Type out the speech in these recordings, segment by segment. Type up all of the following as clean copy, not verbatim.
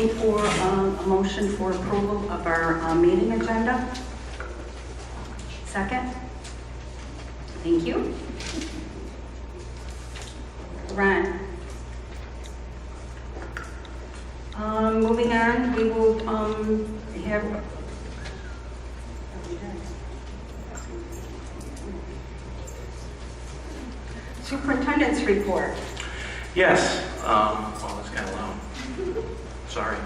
looking for a motion for approval of our meeting agenda. Second? Thank you. Ron? Moving on, we will have superintendent's report. Yes, well, it's kind of loud. Sorry.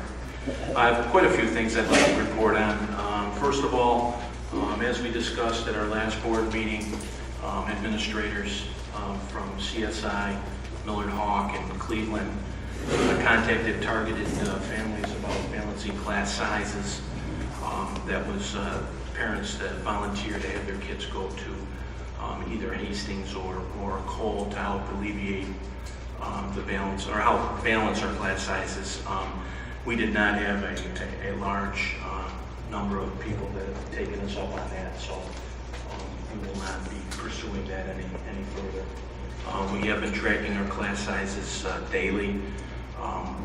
I have quite a few things I'd like to report on. First of all, as we discussed at our last board meeting, administrators from CSI, Millard Hawk, and Cleveland contacted targeted families about balancing class sizes. That was parents that volunteered to have their kids go to either Hastings or Cole to help alleviate the balance, or help balance our class sizes. We did not have a large number of people that have taken us up on that, so we will not be pursuing that any further. We have been tracking our class sizes daily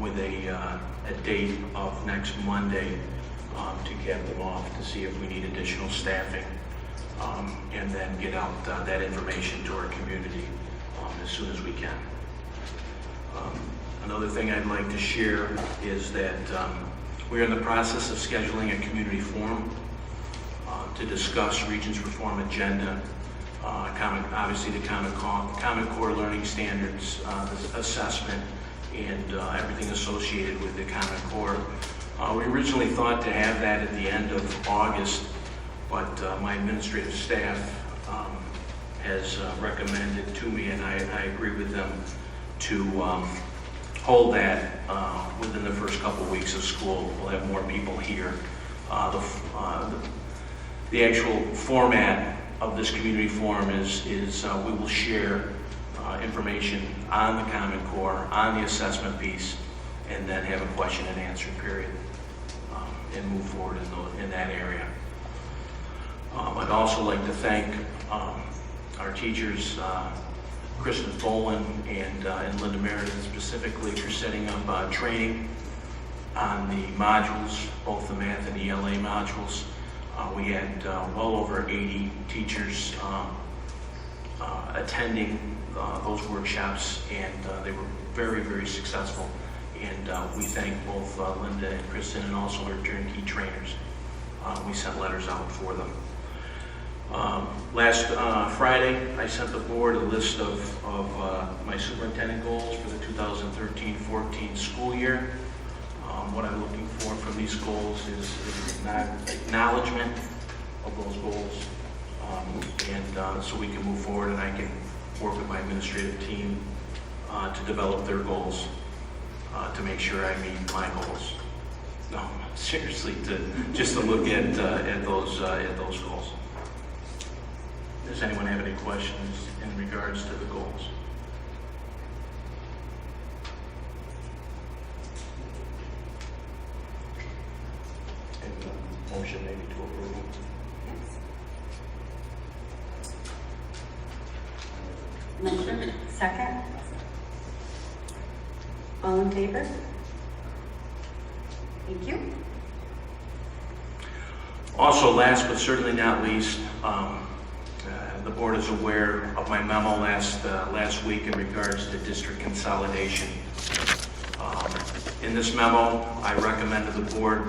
with a date of next Monday to cap them off to see if we need additional staffing, and then get out that information to our community as soon as we can. Another thing I'd like to share is that we are in the process of scheduling a community forum to discuss Regions Reform Agenda, obviously the Common Core Learning Standards assessment, and everything associated with the Common Core. We originally thought to have that at the end of August, but my administrative staff has recommended to me, and I agree with them, to hold that within the first couple weeks of school. We'll have more people here. The actual format of this community forum is we will share information on the Common Core, on the assessment piece, and then have a question and answer period and move forward in that area. I'd also like to thank our teachers, Kristen Boland and Linda Meredith specifically, for setting up training on the modules, both the math and ELA modules. We had well over 80 teachers attending those workshops, and they were very, very successful. And we thank both Linda and Kristen, and also our turnkey trainers. We sent letters out for them. Last Friday, I sent the board a list of my superintendent goals for the 2013-14 school year. What I'm looking for from these goals is acknowledgement of those goals, and so we can move forward, and I can work with my administrative team to develop their goals to make sure I meet my goals. No, seriously, just to look at those goals. Does anyone have any questions in regards to the goals? And motion maybe to approve. Yes. Motion. Second? All in favor? Thank you. Also, last but certainly not least, the board is aware of my memo last week in regards to district consolidation. In this memo, I recommend to the board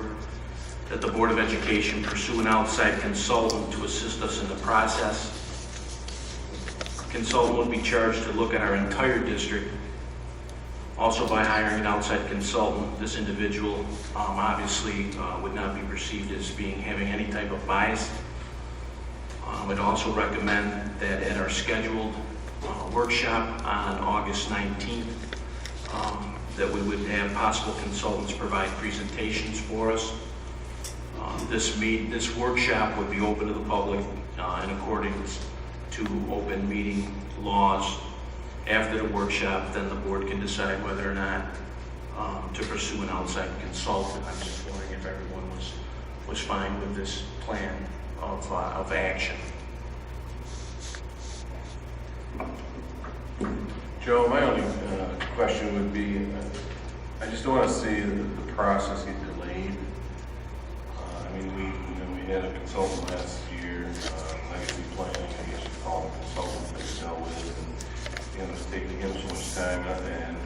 that the Board of Education pursue an outside consultant to assist us in the process. Consultant would be charged to look at our entire district. Also, by hiring an outside consultant, this individual obviously would not be perceived as having any type of bias. I'd also recommend that at our scheduled workshop on August 19th, that we would have possible consultants provide presentations for us. This workshop would be open to the public in accordance to open meeting laws. After the workshop, then the board can decide whether or not to pursue an outside consultant. I'm just wondering if everyone was fine with this plan of action. Joe, my only question would be, I just don't want to see the process get delayed. I mean, we had a consultant last year, legacy planning, I guess you call him a consultant that we dealt with, and it's taking him so much time, and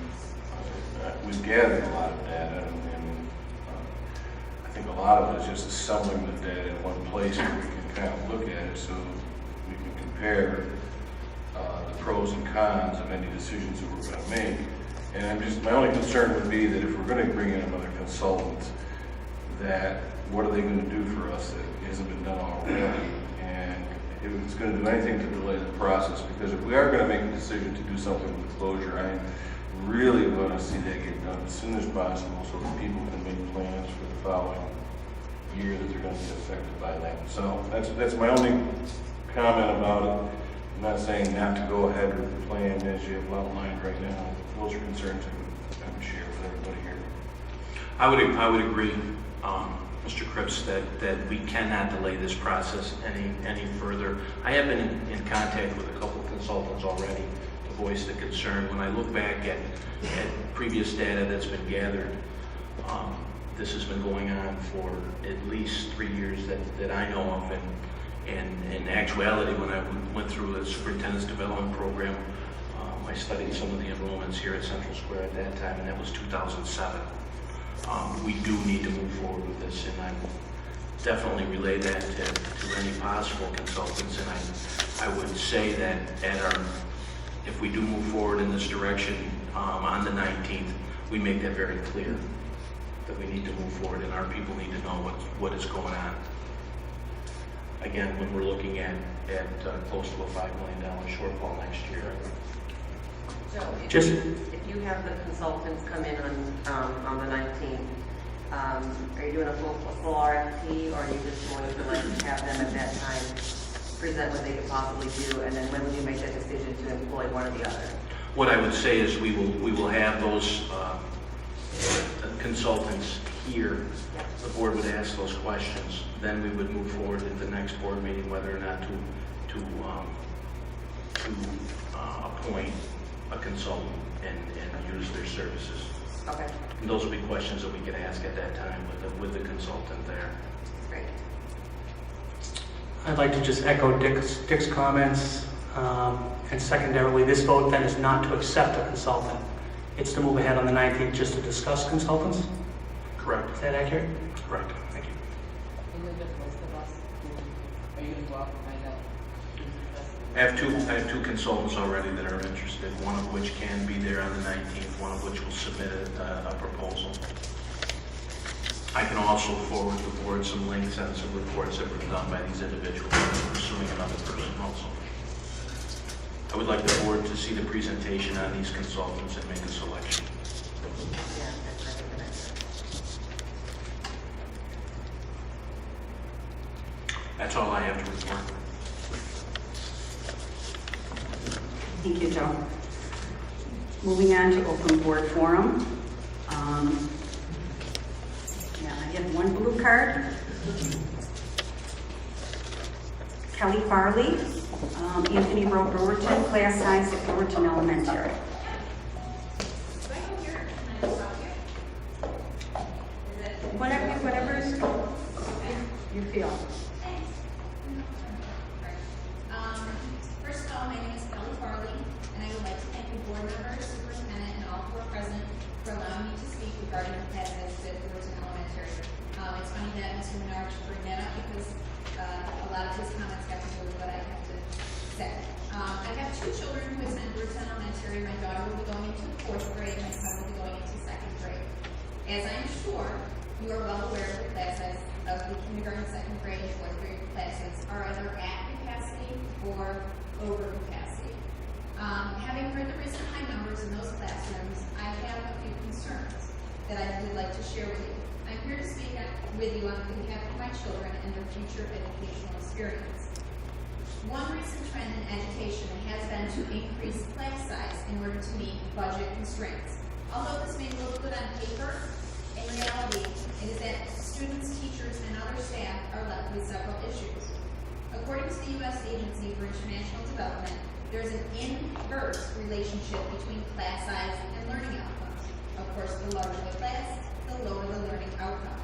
we've gathered a lot of data, and I think a lot of it is just assembling the data in one place where we can kind of look at it so we can compare the pros and cons of any decisions that we're going to make. And my only concern would be that if we're going to bring in another consultant, that what are they going to do for us that hasn't been done already? And if it's going to do anything to delay the process, because if we are going to make a decision to do something with the closure, I really want to see that get done as soon as possible so that people can make plans for the following year that they're going to be affected by that. So that's my only comment about it. I'm not saying not to go ahead with the plan as you have outlined right now. Those are concerns I would share with everybody here. I would agree, Mr. Cripps, that we cannot delay this process any further. I have been in contact with a couple of consultants already to voice the concern. When I look back at previous data that's been gathered, this has been going on for at least 3 years that I know of. And in actuality, when I went through the superintendent's development program, I studied some of the enrollments here at Central Square at that time, and that was 2007. We do need to move forward with this, and I definitely relay that to any possible consultants. And I would say that if we do move forward in this direction on the 19th, we make that very clear that we need to move forward, and our people need to know what is going on. Again, when we're looking at close to a $5 million shortfall next year. So Just- if you have the consultants come in on the 19th, are you doing a full RFP, or are you just going to have them at that time present what they could possibly do, and then when will you make that decision to employ one or the other? What I would say is we will have those consultants here. The board would ask those questions. Then we would move forward at the next board meeting whether or not to appoint a consultant and use their services. Okay, And those would be questions that we could ask at that time with the consultant there. great. I'd like to just echo Dick's comments, and secondarily, this vote then is not to accept a consultant. It's to move ahead on the 19th just to discuss consultants. Correct. Is that accurate? Correct. Thank you. Are you going to go out and find out? I have two consultants already that are interested, one of which can be there on the 19th, one of which will submit a proposal. I can also forward the board some links and some reports that were done by these individuals pursuing another person also. I would like the board to see the presentation on these consultants and make a selection. Yeah, that's a good idea. That's all I have to report. Thank you, Joe. Moving on to open board forum. I have one blue card. Kelly Farley, Anthony Road, Brewerton, class size at Brewerton Elementary. Whatever you feel. First of all, my name is Kelly Farley, and I would like to thank the board members, superintendent, and all who are present for allowing me to speak regarding the class size at Brewerton Elementary. It's funny that Mr. Menard should bring that up because a lot of his comments have to do with what I have to say. I have two children who attend Brewerton Elementary. My daughter will be going into 4th grade, my son will be going into 2nd grade. As I am sure you are well aware of the class size of the kindergarten, 2nd grade, and 4th grade classes are either at capacity or over capacity. Having heard the recent high numbers in those classrooms, I have a few concerns that I would like to share with you. I'm here to speak with you on behalf of my children and their future educational experience. One recent trend in education has been to increase class size in order to meet budget constraints. Although this may look good on paper, in reality, it is that students, teachers, and other staff are left with several issues. According to the U.S. Agency for International Development, there is an inverse relationship between class size and learning outcomes. Of course, the larger the class, the lower the learning outcome.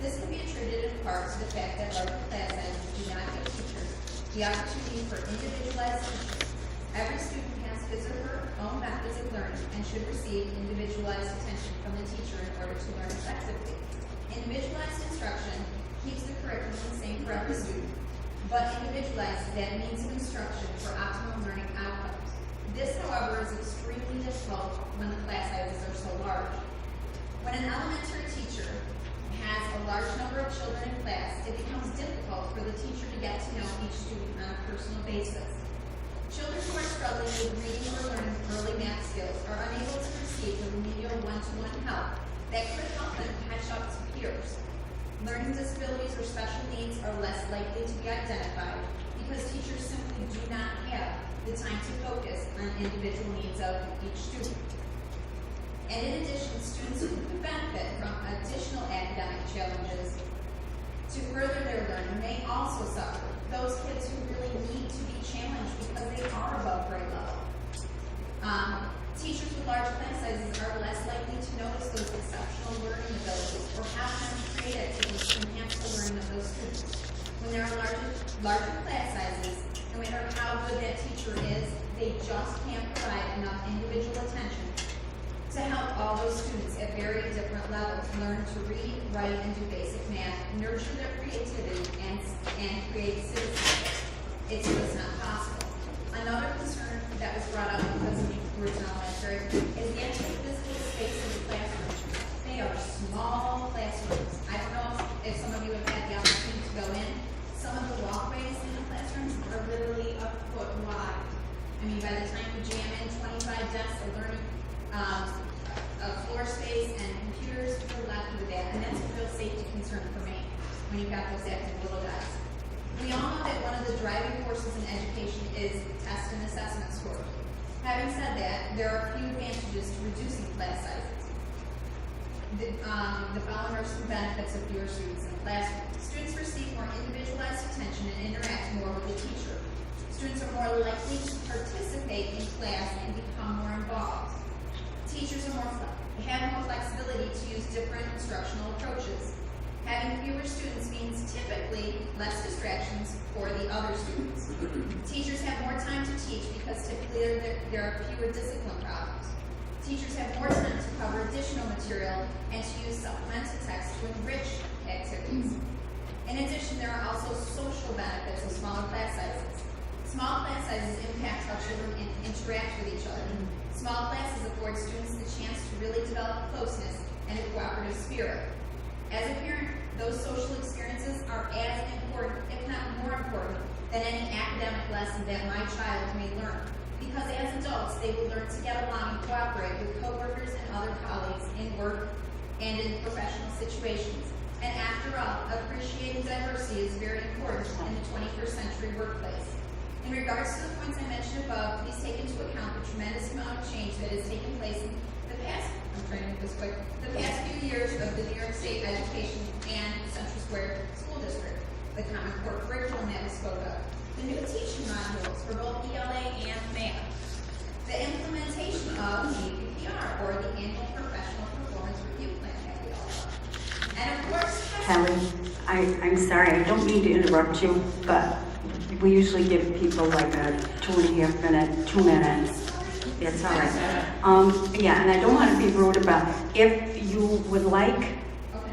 This can be attributed in part to the fact that larger class sizes do not give teachers the opportunity for individualized teaching. Every student has his or her own methods of learning and should receive individualized attention from the teacher in order to learn effectively. Individualized instruction keeps the curriculum the same for every student, but individualizes that means of instruction for optimal learning outcomes. This, however, is extremely difficult when the class sizes are so large. When an elementary teacher has a large number of children in class, it becomes difficult for the teacher to get to know each student on a personal basis. Children who are struggling with reading or learning early math skills are unable to receive the remedial one-to-one help that could help them catch up to peers. Learning disabilities or special needs are less likely to be identified because teachers simply do not have the time to focus on individual needs of each student. And in addition, students who could benefit from additional academic challenges to further their learning may also suffer. Those kids who really need to be challenged because they are above grade level. Teachers with large class sizes are less likely to notice those exceptional learning abilities or have time to create activities to enhance the learning of those students. When there are larger class sizes, no matter how good that teacher is, they just can't provide enough individual attention to help all those students at very different levels learn to read, write, and do basic math, nurture their creativity, and create citizenship. It's just not possible. Another concern that was brought up because of Georgetown Elementary is the actual physical space of the classrooms. They are small classrooms. I don't know if some of you have had the opportunity to go in. Some of the walkways in the classrooms are literally a foot wide. I mean, by the time you jam in 25 desks of learning, floor space and computers, you're left with that. And that's a real safety concern for me when you've got those active little guys. We all know that one of the driving forces in education is test and assessment scores. Having said that, there are a few advantages to reducing class sizes. The following are some benefits of fewer students in the classroom. Students receive more individualized attention and interact more with the teacher. Students are more likely to participate in class and become more involved. Teachers have more flexibility to use different instructional approaches. Having fewer students means typically less distractions for the other students. Teachers have more time to teach because typically there are fewer discipline problems. Teachers have more time to cover additional material and to use supplemental text to enrich activities. In addition, there are also social benefits of smaller class sizes. Small class sizes impact how children interact with each other. Small classes afford students the chance to really develop closeness and a cooperative spirit. As a parent, those social experiences are as important, if not more important, than any academic lesson that my child may learn. Because as adults, they will learn to get along and cooperate with coworkers and other colleagues in work and in professional situations. And after all, appreciating diversity is very important in the 21st century workplace. In regards to the points I mentioned above, please take into account the tremendous amount of change that has taken place in the past, the past few years of the New York State Education and Central Square School District, the Common Core curriculum that we spoke of, the new teaching modules for both ELA and math, the implementation of APPR, or the Annual Professional Performance Review Plan that we all love. And of course, Kelly, I'm sorry, I don't mean to interrupt you, but we usually give people like a 2.5 minute, 2 minutes. That's all right. Yeah, and I don't want to be rude about, if you would like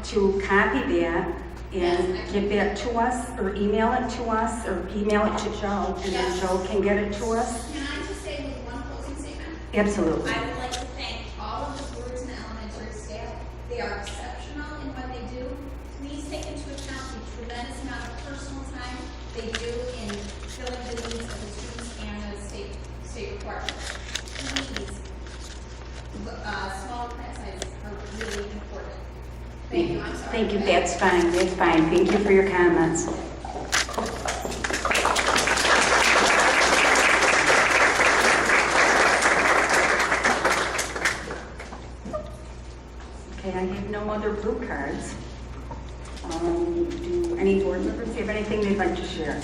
to copy that and give that to us, or email it to us, or email it to Joe, and then Joe can get it to us. Can I just say with one closing statement? Absolutely. I would like to thank all of the Georgetown Elementary staff. They are exceptional in what they do. Please take into account the tremendous amount of personal time they do in filling the needs of the students and the state requirements. Please, small class sizes are really important. Thank you. I'm sorry. Thank you, that's fine, that's fine. Thank you for your comments. Okay, I have no other blue cards. Do any board members have anything they'd like to share?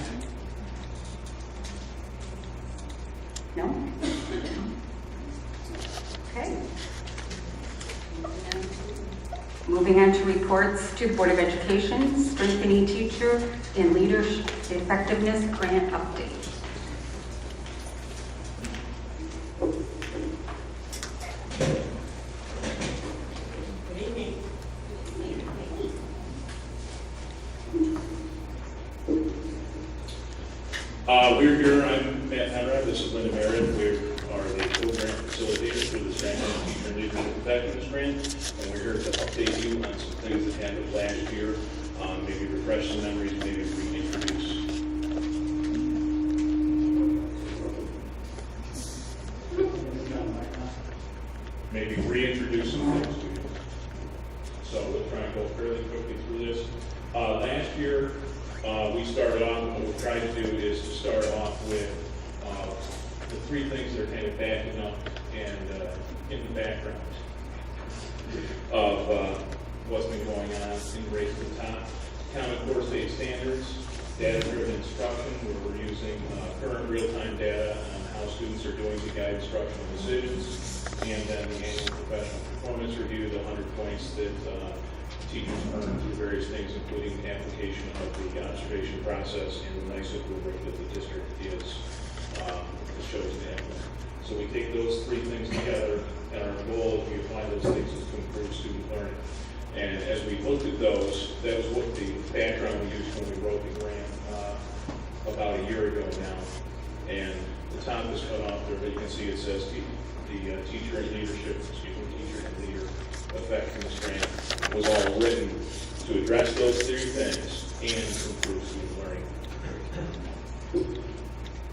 No? Okay. Moving on to reports to the Board of Education, Strengthening Teacher and Leadership Effectiveness Grant Update. Good evening. We're here, I'm Matt Conrad, this is Linda Merritt. We are the co-grant facilitators for the Strengthening Teacher and Leadership Effectiveness Grant, and we're here to update you on some things that happened last year, maybe refresh some memories, maybe reintroduce. Maybe reintroduce some things to you. So we'll try and go fairly quickly through this. Last year, we started off, what we're trying to do is to start off with the three things that are kind of backing up and in the background of what's been going on in Race to the Top. Common Core State Standards, data-driven instruction, where we're using current real-time data on how students are doing to guide instructional decisions, and then the annual professional performance review, the 100 points that teachers earn through various things, including the application of the observation process and the NYSEP rubric that the district is shows to implement. So we take those three things together, and our goal, if we apply those things, is to improve student learning. And as we looked at those, that was what the background we used when we wrote the grant about a year ago now. And the top is cut off there, but you can see it says the teacher and leadership, teacher and leader effectiveness grant was all written to address those three things and to improve student learning.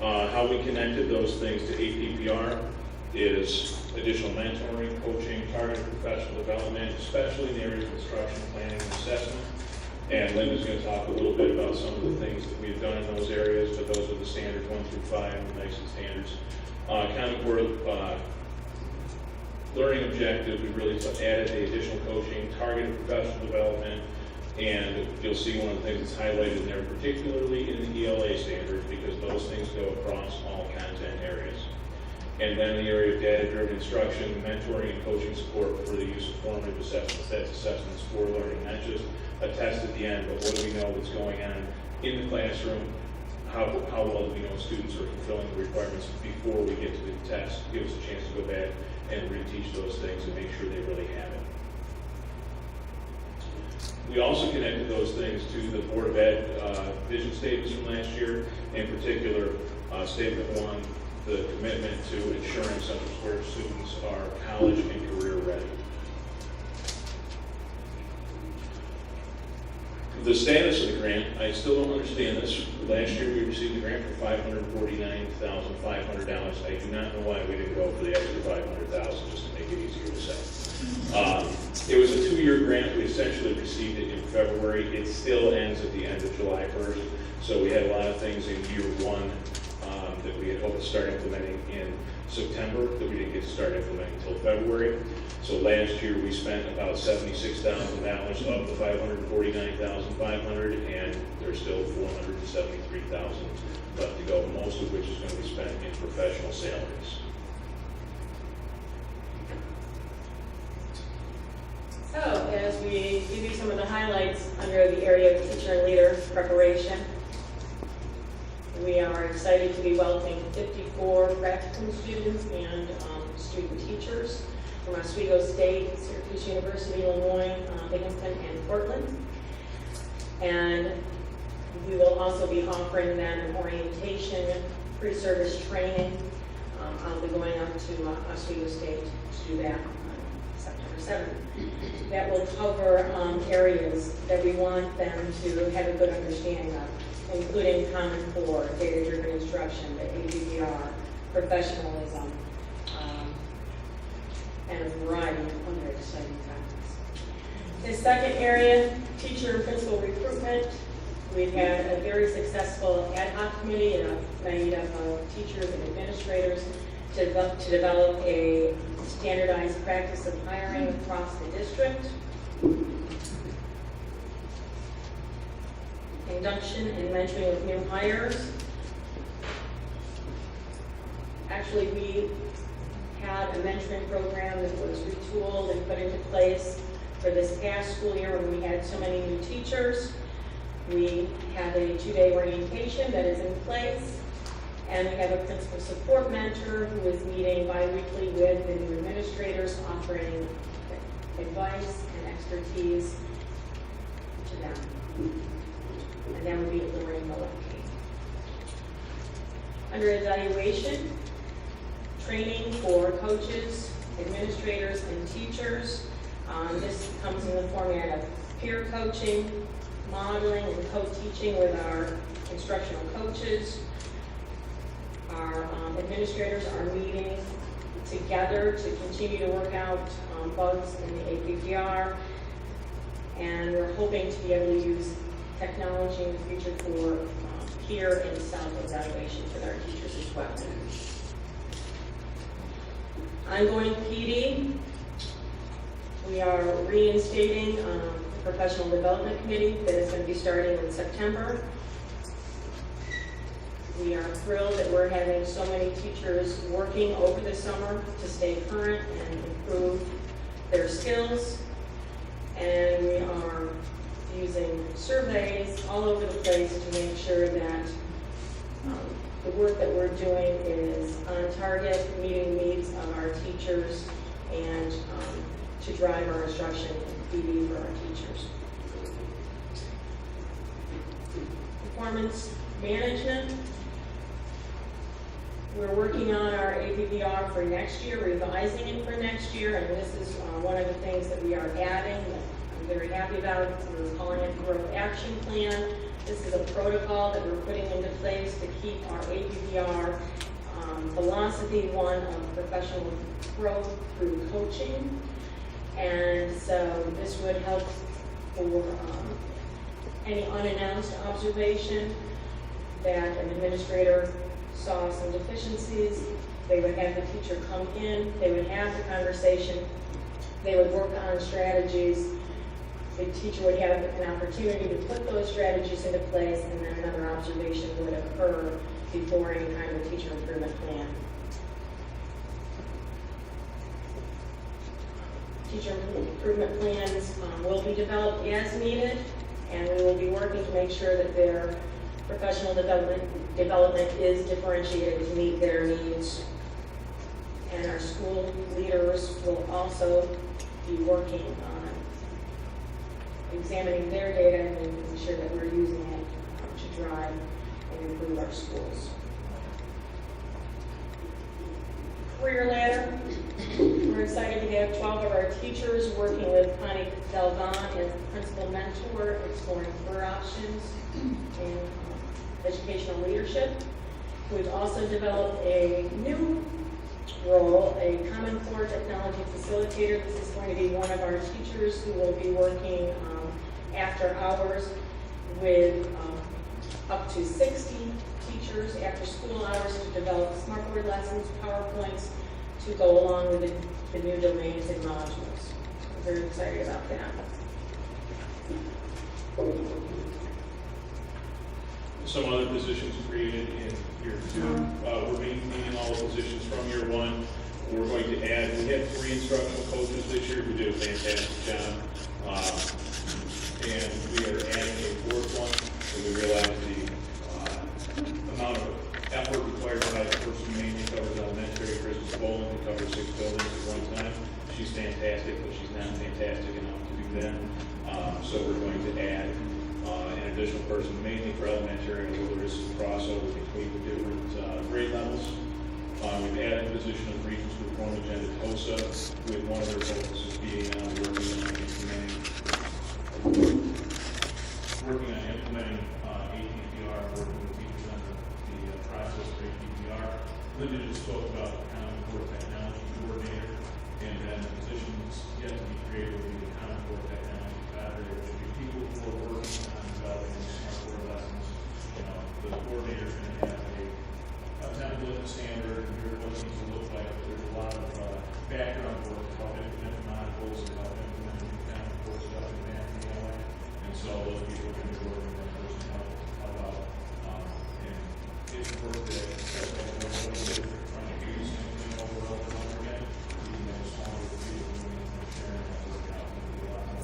How we connected those things to APPR is additional mentoring, coaching, targeted professional development, especially in the areas of instruction, planning, and assessment. And Linda's going to talk a little bit about some of the things that we've done in those areas, but those are the standards 1 through 5, and the NYSEP standards. Common Core learning objective, we really added the additional coaching, targeted professional development, and you'll see one of the things that's highlighted there, particularly in the ELA standards, because those things go across all content areas. And then the area of data-driven instruction, mentoring, and coaching support for the use of formative assessments. That's assessments for learning, not just a test at the end, but what do we know what's going on in the classroom? How well do we know students are fulfilling the requirements before we get to the test? Give us a chance to go back and reteach those things and make sure they really have it. We also connected those things to the Board of Ed vision statements from last year, in particular, Statement 1, the commitment to ensuring Central Square students are college and career ready. The status of the grant, I still don't understand this. Last year we received a grant for $549,500. I do not know why we didn't go for the extra $500,000, just to make it easier to say. It was a 2-year grant. We essentially received it in February. It still ends at the end of July 1st. So we had a lot of things in year 1 that we had hoped to start implementing in September that we didn't get to start implementing until February. So last year we spent about $76,000 of the $549,500, and there's still $473,000 left to go, most of which is going to be spent in professional salaries. So, as we give you some of the highlights under the area of teacher and leader preparation, we are excited to be welcoming 54 practicum students and student teachers from Oswego State, Syracuse University, Illinois, Binghamton, and Portland. And we will also be offering them an orientation, pre-service training. I'll be going up to Oswego State to do that on September 7th. That will cover areas that we want them to have a good understanding of, including Common Core, data-driven instruction, the APPR, professionalism, and a variety of other exciting topics. The second area, teacher and principal recruitment. We've had a very successful ad hoc committee made up of teachers and administrators to develop a standardized practice of hiring across the district. Induction and mentoring of new hires. Actually, we had a mentoring program that was retooled and put into place For this past school year, when we had so many new teachers, we have a 2-day orientation that is in place, and we have a principal support mentor who is meeting bi-weekly with the new administrators, offering advice and expertise to them. And that would be Lorraine Mulliken. Under evaluation, training for coaches, administrators, and teachers. This comes in the format of peer coaching, modeling, and co-teaching with our instructional coaches. Our administrators are meeting together to continue to work out bugs in the APPR, and we're hoping to be able to use technology in the future for peer and self-evaluation with our teachers as well. Ongoing PD, we are reinstating the professional development committee that is going to be starting in September. We are thrilled that we're having so many teachers working over the summer to stay current and improve their skills. And we are using surveys all over the place to make sure that the work that we're doing is on target, meeting the needs of our teachers, and to drive our instruction and PD for our teachers. Performance management. We're working on our APPR for next year, revising it for next year, and this is one of the things that we are adding that I'm very happy about. We're calling it Growth Action Plan. This is a protocol that we're putting into place to keep our APPR philosophy one of professional growth through coaching. And so this would help for any unannounced observation that an administrator saw some deficiencies. They would have the teacher come in, they would have the conversation, they would work on strategies. The teacher would have an opportunity to put those strategies into place, and then another observation would occur before any kind of teacher improvement plan. Teacher improvement plans will be developed as needed, and we will be working to make sure that their professional development is differentiated to meet their needs. And our school leaders will also be working on examining their data and making sure that we're using it to drive and improve our schools. Career ladder. We're excited to have 12 of our teachers working with Connie Delvon as principal mentor, exploring career options and educational leadership. We've also developed a new role, a Common Core Technology Facilitator. This is going to be one of our teachers who will be working after hours with up to 60 teachers after school hours to develop smartboard lessons, PowerPoints, to go along with the new domains and modules. We're very excited about that. Some other positions created in year 2. We're maintaining all the positions from year 1. We're going to add, we had 3 instructional coaches this year who did a fantastic job. And we are adding a 4th one, and we realize the amount of effort required by the person who mainly covers elementary. Christmas Bowling, who covers 6 buildings at one time. She's fantastic, but she's not fantastic enough to do that. So we're going to add an additional person mainly for elementary, although there is some crossover between the different grade levels. We've added a position of Regents for Reform Agenda TOSA, with one of their focuses being on working on implementing APPR, working with teachers on the process for APPR. Linda just spoke about the Common Core Technology Coordinator, and then the positions yet to be created will be the Common Core Technology Collaborator, which will be people who are working on developing smartboard lessons. You know, the coordinator is going to have a template, a standard, and here's what it needs to look like. But there's a lot of background work to help implement modules and help implement new Common Core stuff in math and ELA. And so those people are going to be working with that person help out. And it's work that that's what we're trying to do, same thing over and over again. Even though it's smaller people, we need to share and work out and do a lot more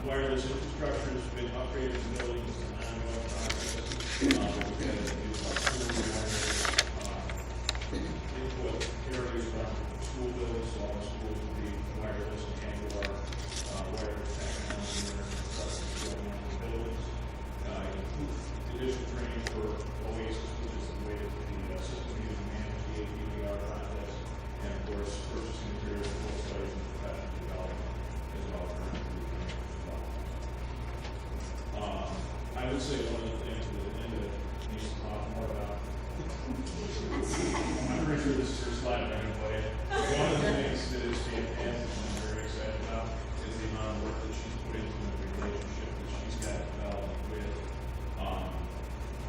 wireless infrastructure has been upgraded to buildings and ongoing process. We've had to do about 40 wireless input areas around school buildings, so all the schools will be wireless and Angular wireless technology in their infrastructure going on in the buildings. Additional training for OASIS, which is the way that the system used to manage the APDR process, and of course, purchasing materials, full studies, and professional development as well. I would say one of the things that Linda needs to talk more about, I'm pretty sure this is her slide, I'm going to play it. One of the things that is fantastic and I'm very excited about is the amount of work that she's put into the relationship that she's got developed with,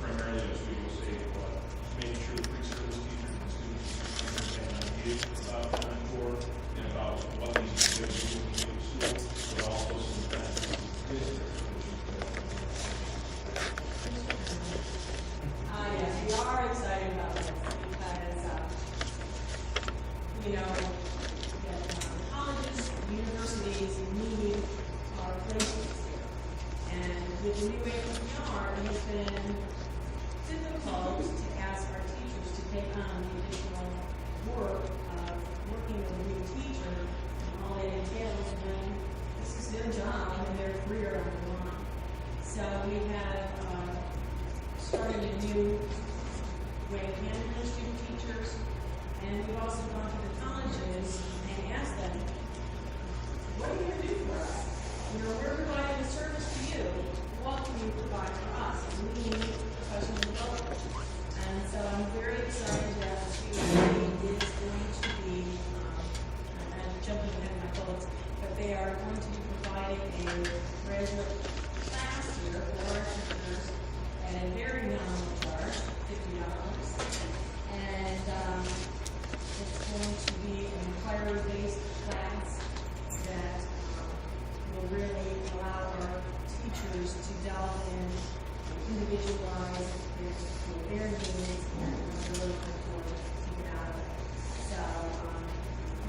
primarily as we will say, making sure the pre-service teachers and students understand ideas about the mentor and about what these individuals do in the school, but also some benefits of the district. Yes, we are excited about this because, you know, that colleges, universities need our places here. And with the new APR, it has been difficult to ask our teachers to take on the additional work of working with a new teacher and all that entails when this is their job and their career on the line. So we have started a new way of handling student teachers, and we've also gone to the colleges and asked them, what are you going to do for us? You know, we're providing a service to you. What can you provide for us? And we need professional development. And so I'm very excited that the student body is going to be, I'm jumping ahead of my bullets, but they are going to be providing a graduate class here for our teachers at a very nominal charge, $50. And it's going to be an inquiry-based class that will really allow our teachers to delve in, individualize their needs and what they're looking for to get out of it. So I'm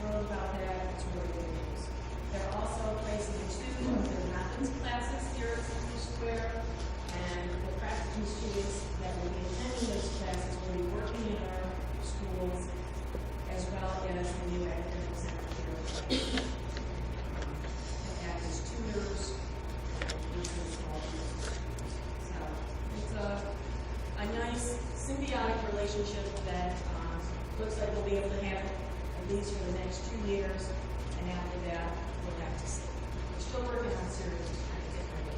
thrilled about that. It's really good news. They're also placing 2 of their methods classes here at Central Square. And the practicum students that will be attending those classes will be working in our schools as well as the new academic center here. Act as tutors, and small groups. So it's a nice symbiotic relationship that looks like we'll be able to have at least for the next 2 years, and after that, we'll have to see. We're still working on serious trying to get ready.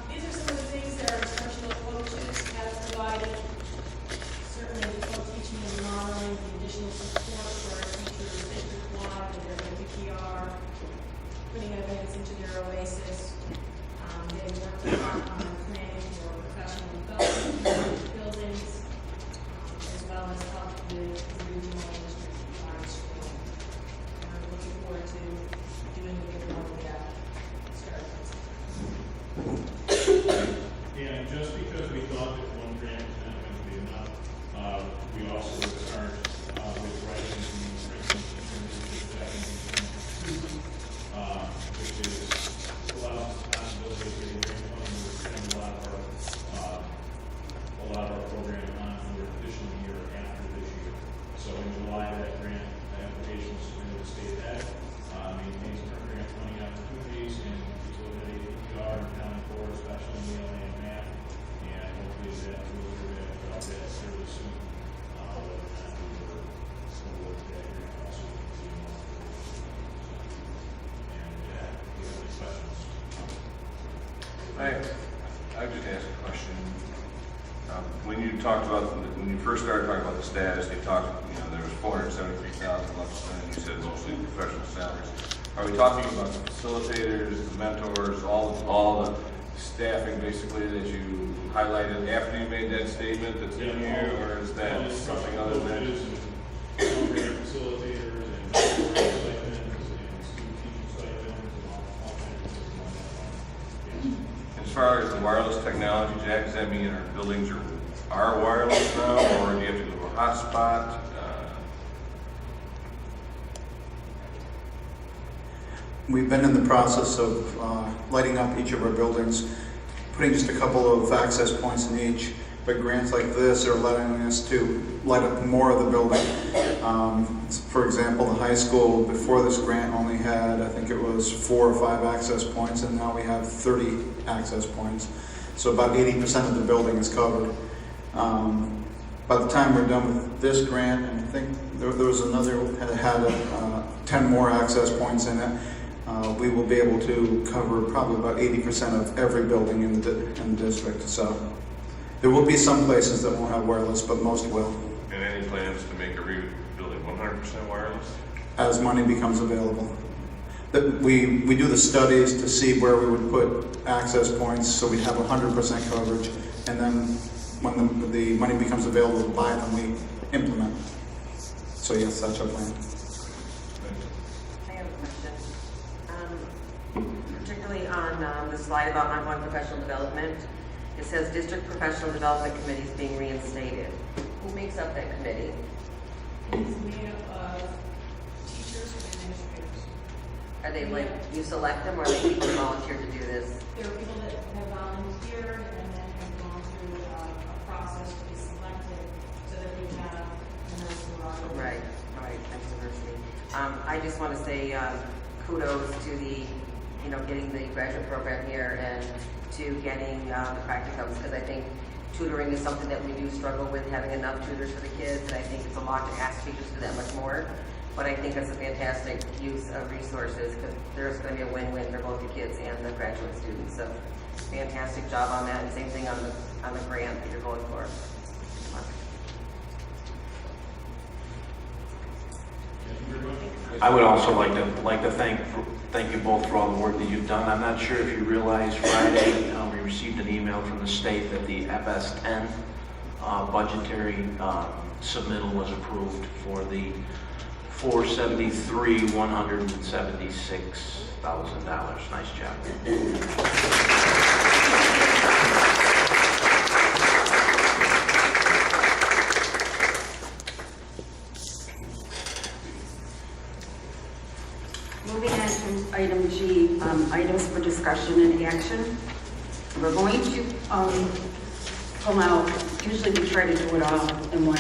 These are some of the things that our instructional coaches have provided. Certainly the co-teaching and modeling, the additional support for our teachers district-wide with their WPR, putting evidence into their OASIS. They worked a lot on planning for professional development buildings, as well as help with the regional district-wide school. I'm looking forward to doing a good one with that. And just because we thought that one grant was not going to be enough, we also would start with writing the which is allows us the possibility of getting grant funding to extend a lot of our program on for an additional year after this year. So in July, that grant application was submitted to state ed, maintains current grant funding opportunities and utility APR and accounting for, especially in ELA and math, and hopefully that will be about that fairly soon. Whether or not we were awarded that grant also continue on. And if you have any questions. I would just ask a question. When you talked about, when you first started talking about the status, they talked, you know, there was 473,000 left, and you said mostly professional salaries. Are we talking about the facilitators, the mentors, all the staffing basically that you highlighted after you made that statement that's in here, or is that something other than? Program facilitators and stipends and student teaching stipends and all kinds of things like that. Yes. As far as the wireless technology, Jack, does that mean our buildings are wireless now, or do you have to go to a hotspot? We've been in the process of lighting up each of our buildings, putting just a couple of access points in each, but grants like this are allowing us to light up more of the building. For example, the high school before this grant only had, I think it was 4 or 5 access points, and now we have 30 access points. So about 80% of the building is covered. By the time we're done with this grant, and I think there was another that had 10 more access points in it, we will be able to cover probably about 80% of every building in the district. So there will be some places that won't have wireless, but most will, And any plans to make every building 100% wireless? as money becomes available. We do the studies to see where we would put access points so we'd have 100% coverage, and then when the money becomes available to buy them, we implement. So yes, that's our plan. I have a question. Particularly on the slide about ongoing professional development, it says District Professional Development Committee is being reinstated. Who makes up that committee? It's made up of teachers and administrators. Are they like, you select them, or are they people who volunteer to do this? There are people that have volunteered and then have gone through a process to be selected so that we have a nurse who are. Right, Texas University. I just want to say kudos to the, getting the graduate program here and to getting the practicums, because I think tutoring is something that we do struggle with, having enough tutors for the kids, and I think it's a lot to ask teachers to do that much more. But I think it's a fantastic use of resources, because there's going to be a win-win for both the kids and the graduate students. So fantastic job on that, and same thing on the grant that you're going for. I would also like to thank you both for all the work that you've done. I'm not sure if you realize Friday, we received an email from the state that the FS10 budgetary submittal was approved for the $473,176,000. Nice job. Moving on to item G, items for discussion and action. We're going to pull out, usually we try to do it all in one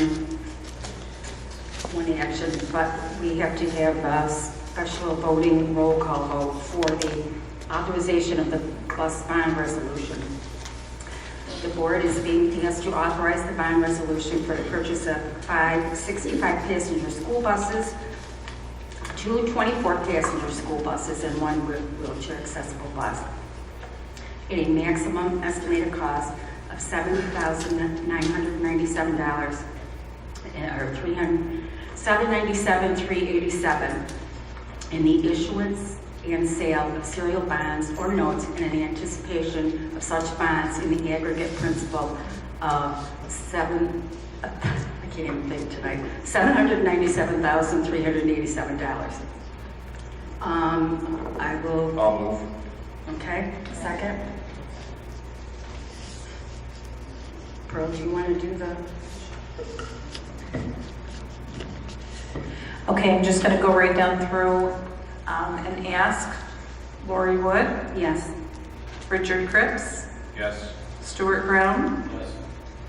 action, but we have to have a special voting roll call vote for the authorization of the bus bond resolution. The board is being asked to authorize the bond resolution for the purchase of 5 65-passenger school buses, 2 24-passenger school buses, and 1 wheelchair accessible bus at a maximum estimated cost of $70,997 or $797,387 in the issuance and sale of serial bonds or notes in anticipation of such bonds in the aggregate principal of $797,387. I will. I'll move. Okay, second. Pearl, do you want to do the? Okay, I'm just going to go right down through and ask. Lori Wood, Yes. Richard Cripps, Yes. Stuart Brown, Yes.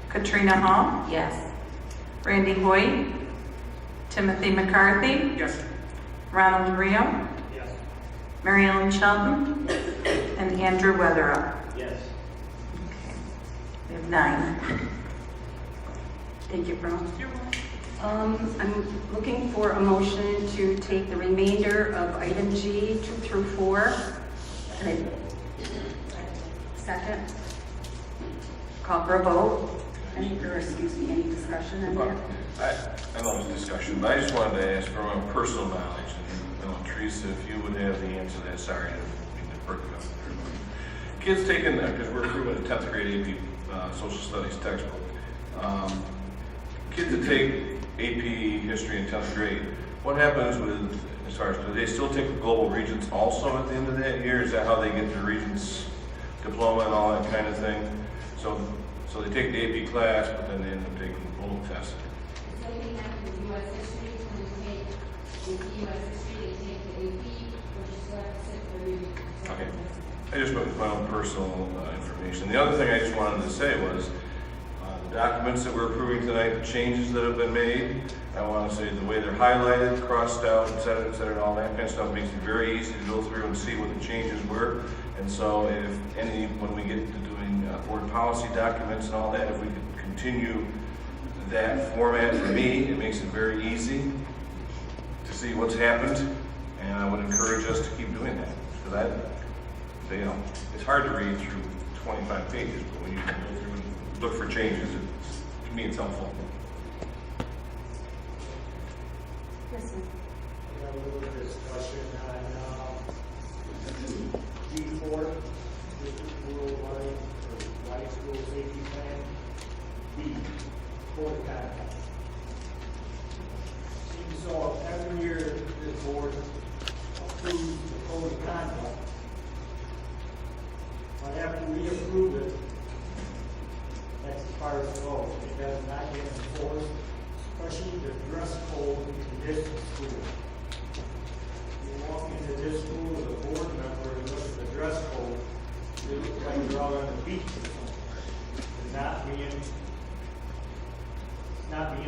Katrina Hall, Yes. Randy Hoyt, Timothy McCarthy, Yes. Ronald Rio, Yes. Mary Ellen Shelton, and Andrew Weatherup. Yes. We have 9. Thank you, Pearl. I'm looking for a motion to take the remainder of item G 2 through 4. Second. Call for a vote. Any discussion on that? I love this discussion, but I just wanted to ask from a personal knowledge, and Teresa, if you would have the answer to that, sorry to be the perk up. Kids taking, because we're through with a 10th grade AP social studies textbook, kids that take AP history in 10th grade, what happens with, as far as, do they still take the global regions also at the end of that year? Is that how they get their regents diploma and all that kind of thing? So they take the AP class, but then they end up taking the global test. Same thing happens with U.S. history, when they take the U.S. history, they take the AP Okay. I just went with my own personal information. The other thing I just wanted to say was, the documents that we're approving tonight, the changes that have been made, I want to say the way they're highlighted, crossed out, et cetera, and all that kind of stuff makes it very easy to go through and see what the changes were. And so when we get to doing board policy documents and all that, if we could continue that format for me, it makes it very easy to see what's happened. And I would encourage us to keep doing that. Because it's hard to read through 25 pages, but when you go through and look for changes, to me it's helpful. We have a little bit of discussion on D4, District Rural Light or Light School Safety Plan. B, Code of Conduct. Seems so every year this board approves the Code of Conduct, but after we approve it, that's as far as it goes. It does not get enforced, especially the dress code in this school. You walk into this school as a board member and look at the dress code, it looks like you're out on the beach or something. It's not being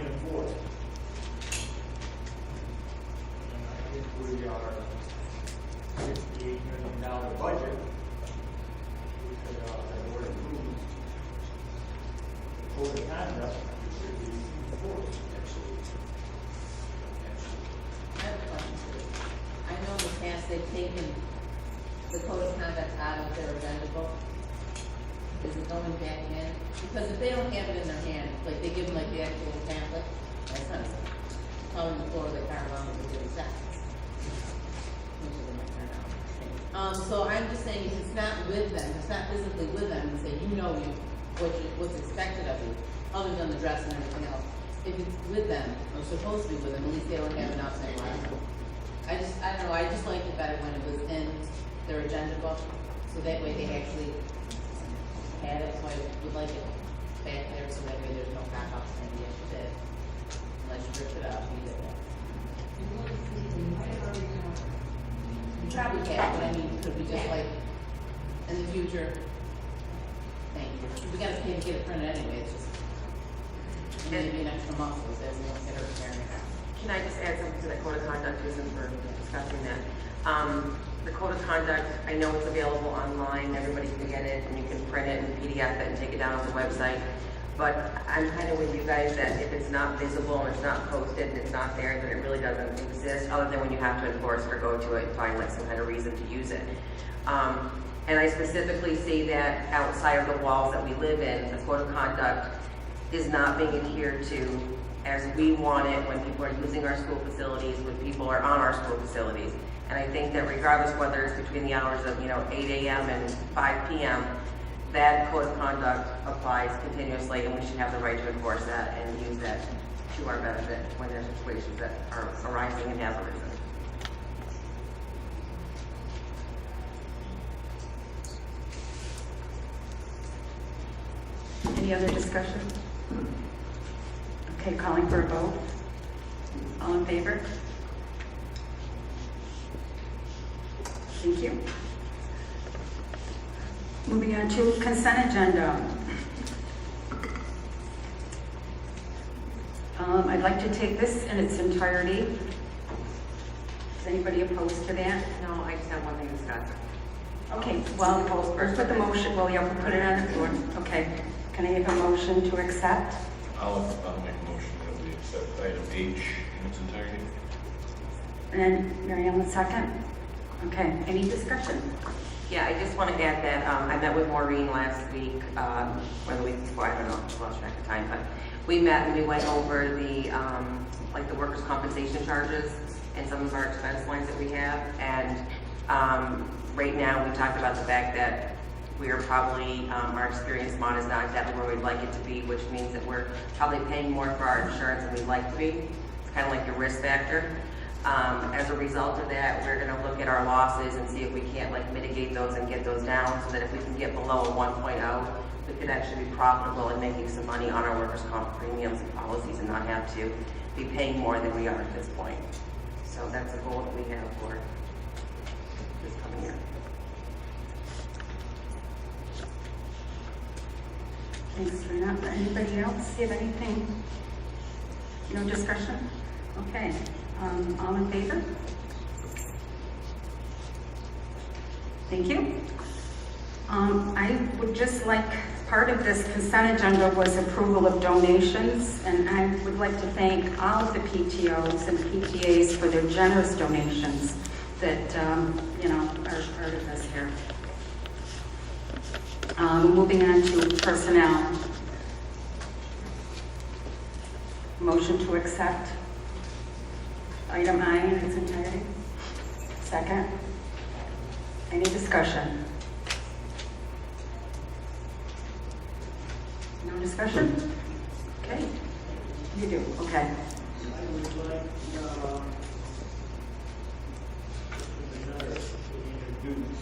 enforced. And I think we are $68 million budget. We could, the board approves the code of conduct, it should be enforced. I have a question too. I know in the past they've taken the code of conduct out of their agenda book. Is it going back in? Because if they don't have it in their hand, like they give them like the actual pamphlet, that's not telling the floor that Carolina will do exactly. So I'm just saying, if it's not with them, if it's not physically with them, and say, what's expected of you, other than the dress and everything else. If it's with them, or supposed to be with them, at least they don't have an outside line. I don't know, I just liked it better when it was in their agenda book, so that way they actually had it, so I would like it back there, so that way there's no cop-out saying, yes, you did. Unless you ripped it up, you did that. You probably can, but I mean, could we just like, in the future, thank you. We gotta pay to get it printed anyway, it's just, maybe an extra muscle, as we don't get her carrying it out. Can I just add something to the code of conduct, isn't for discussing that? The code of conduct, I know it's available online, everybody can get it, and you can print it and PDF it and take it down on the website. But I'm kind of with you guys that if it's not visible and it's not posted and it's not there, then it really doesn't exist, other than when you have to enforce or go to it and find like some kind of reason to use it. And I specifically say that outside of the walls that we live in, the code of conduct is not being adhered to as we want it when people are using our school facilities, when people are on our school facilities. And I think that regardless whether it's between the hours of 8 a.m. and 5 p.m., that code of conduct applies continuously, and we should have the right to enforce that and use that to our benefit when there's situations that are arising and have arisen. Any other discussion? Okay, calling for a vote. All in favor? Thank you. Moving on to consent agenda. I'd like to take this in its entirety. Is anybody opposed to that? No, I just have one thing to discuss. Okay, well, we'll put the motion, well, yeah, we'll put it on the floor. Okay, can I have a motion to accept? I'll make a motion that we accept item H in its entirety. And then Mary Ellen, second. Okay, any discussion? Yeah, I just want to add that I met with Maureen last week, or the week before, I don't know, I lost track of time, but we met and we went over the, like the workers' compensation charges and some of our expense lines that we have. And right now, we talked about the fact that we are probably, our experience mod is not exactly where we'd like it to be, which means that we're probably paying more for our insurance than we'd like to be. It's kind of like your risk factor. As a result of that, we're going to look at our losses and see if we can't like mitigate those and get those down, so that if we can get below a 1.0, we could actually be profitable in making some money on our workers' comp premiums and policies and not have to be paying more than we are at this point. So that's a goal that we have for this coming year. Thanks, Rena. Anybody else have anything? No discussion? Okay, all in favor? Thank you. I would just like, part of this consent agenda was approval of donations, and I would like to thank all of the PTOs and PTAs for their generous donations that, are part of this here. Moving on to personnel. Motion to accept item I in its entirety. Second. Any discussion? No discussion? Okay. You do, okay. I would like, Mr. Nutter to introduce.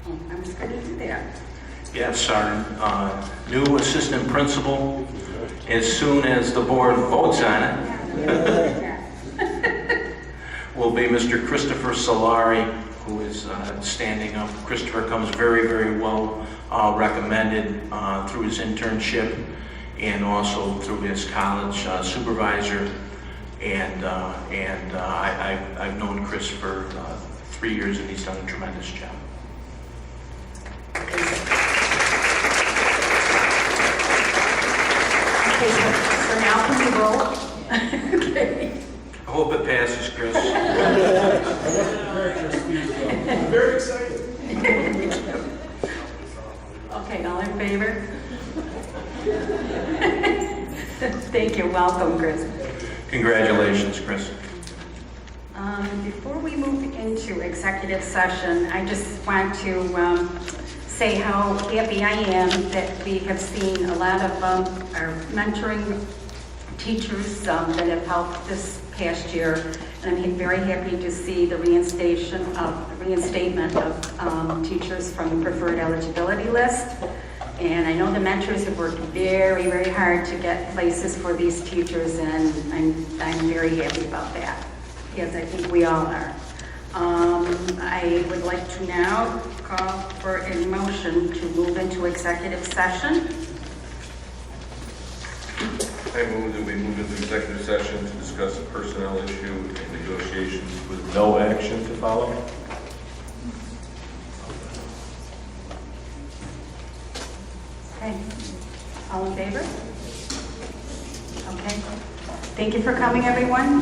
Oh, I was going to do that. Yes, our new assistant principal, as soon as the board votes on it, will be Mr. Christopher Solari, who is standing up. Christopher comes very, very well recommended through his internship and also through his college supervisor. And I've known Chris for 3 years, and he's done a tremendous job. Okay, so now can we vote? Okay. I hope it passes, Chris. I'm very excited. Okay, all in favor? Thank you, welcome, Chris. Congratulations, Chris. Before we move into executive session, I just want to say how happy I am that we have seen a lot of our mentoring teachers that have helped this past year. And I'm very happy to see the reinstatement of teachers from the preferred eligibility list. And I know the mentors have worked very, very hard to get places for these teachers, and I'm very happy about that, as I think we all are. I would like to now call for a motion to move into executive session. I move that we move into executive session to discuss a personnel issue and negotiations with no action to follow. Okay, all in favor? Okay, thank you for coming, everyone.